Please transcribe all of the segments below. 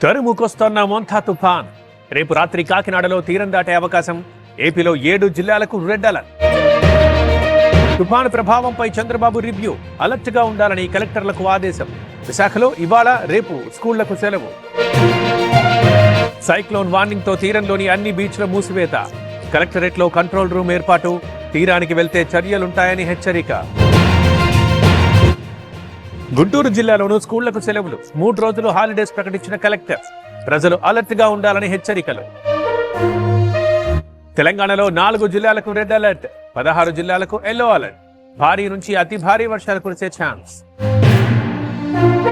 తరుముకొస్తోన్న మోంతా తుఫాన్ రేపు రాత్రి కాకినాడలో తీరం దాటే అవకాశం. ఏపీలో 7 జిల్లాలకు రెడ్ అలర్ట్. తుఫాను ప్రభావంపై చంద్రబాబు రివ్యూ. అలర్ట్ గా ఉండాలని కలెక్టర్లకు ఆదేశం. విశాఖలో ఇవాళ రేపు స్కూళ్లకు సెలవు. సైక్లోన్ వార్నింగ్ తో తీరంలోని అన్ని బీచ్ల మూసివేత. కలెక్టరేట్లో కంట్రోల్ రూమ్ ఏర్పాటు. తీరానికి వెళ్తే చర్యలుంటాయని హెచ్చరిక. గుంటూరు జిల్లాలోనూ స్కూళ్లకు సెలవులు. 3 రోజులు హాలిడేస్ ప్రకటించిన కలెక్టర్. ప్రజలు అలర్ట్ గా ఉండాలని హెచ్చరికలు. తెలంగాణలో 4 జిల్లాలకు రెడ్ అలర్ట్. 16 జిల్లాలకు ఎల్లో అలర్ట్. భారీ నుంచి అతి భారీ వర్షాలు కురిసే ఛాన్స్.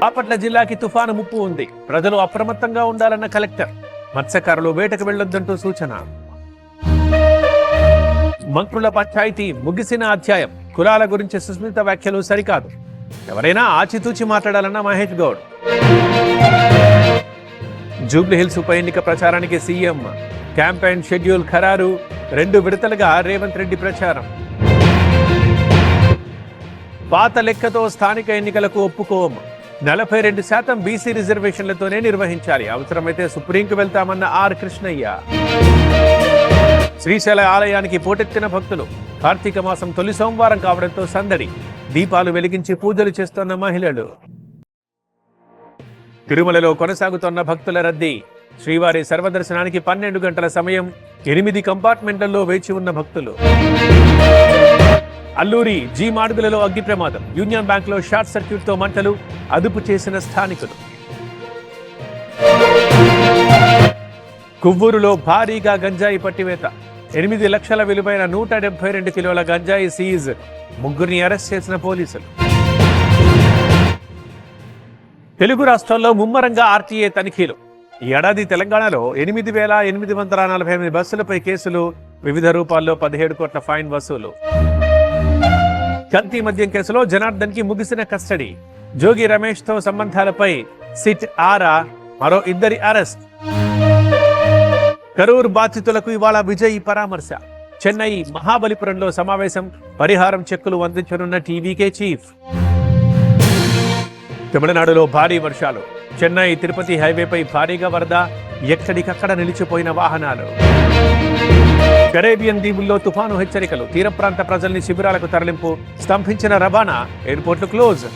బాపట్ల జిల్లాకి తుఫాను ముప్పు ఉంది. ప్రజలు అప్రమత్తంగా ఉండాలన్న కలెక్టర్. మత్స్యకారులు వేటకు వెళ్లొద్దంటూ సూచన. మంత్రుల పంచాయతీ ముగిసిన అధ్యాయం. కులాల గురించి సుస్మిత వ్యాఖ్యలు సరికాదు. ఎవరైనా ఆచితూచి మాట్లాడాలన్న మహేష్ గౌడ్. జూబ్లీ హిల్స్ ఉప ఎన్నిక ప్రచారానికి సీఎం క్యాంపెయిన్ షెడ్యూల్ ఖరారు. 2 విడతలుగా రేవంత్ రెడ్డి ప్రచారం. పాత లెక్కతో స్థానిక ఎన్నికలకు ఒప్పుకోం. 42% బీసీ రిజర్వేషన్లతోనే నిర్వహించాలి. అవసరమైతే సుప్రీంకు వెళ్తామన్న ఆర్ కృష్ణయ్య. శ్రీశైల ఆలయానికి పోటెత్తిన భక్తులు. కార్తీక మాసం తొలి సోమవారం కావడంతో సందడి. దీపాలు వెలిగించి పూజలు చేస్తున్న మహిళలు. తిరుమలలో కొనసాగుతున్న భక్తుల రద్దీ. శ్రీవారి సర్వదర్శనానికి 12 గంటల సమయం. 8 కంపార్ట్మెంట్లలో వేచి ఉన్న భక్తులు. అల్లూరి జీ మాడుగులలో అగ్ని ప్రమాదం. యూనియన్ బ్యాంక్ లో షార్ట్ సర్క్యూట్ తో మంటలు. అదుపు చేసిన స్థానికులు. కువ్వూరులో భారీగా గంజాయి పట్టివేత. 8 లక్షల విలువైన 172 కిలోల గంజాయి సీజ్. 3 అరెస్ట్ చేసిన పోలీసులు. తెలుగు రాష్ట్రాల్లో ముమ్మరంగా ఆర్టీఏ తనిఖీలు. ఈ ఏడాది తెలంగాణలో 8,848 బస్సులపై కేసులు. వివిధ రూపాల్లో 17 కోట్ల ఫైన్ వసూలు. కల్తీ మద్యం కేసులో జనార్దన్ కి ముగిసిన కస్టడీ. జోగి రమేష్ తో సంబంధాలపై సిట్ ఆరా. మరో 2 అరెస్ట్. కరూర్ బాధితులకు ఇవాళ విజయ్ పరామర్శ. చెన్నై మహాబలిపురంలో సమావేశం. పరిహారం చెక్కులు అందించనున్న టీవీకే చీఫ్. తమిళనాడులో భారీ వర్షాలు. చెన్నై తిరుపతి హైవేపై భారీగా వరద. ఎక్కడికక్కడ నిలిచిపోయిన వాహనాలు. కరేబియన్ దీవుల్లో తుఫాను హెచ్చరికలు. తీర ప్రాంత ప్రజల్ని శిబిరాలకు తరలింపు. స్తంభించిన రవాణా. ఎయిర్పోర్ట్లు క్లోజ్.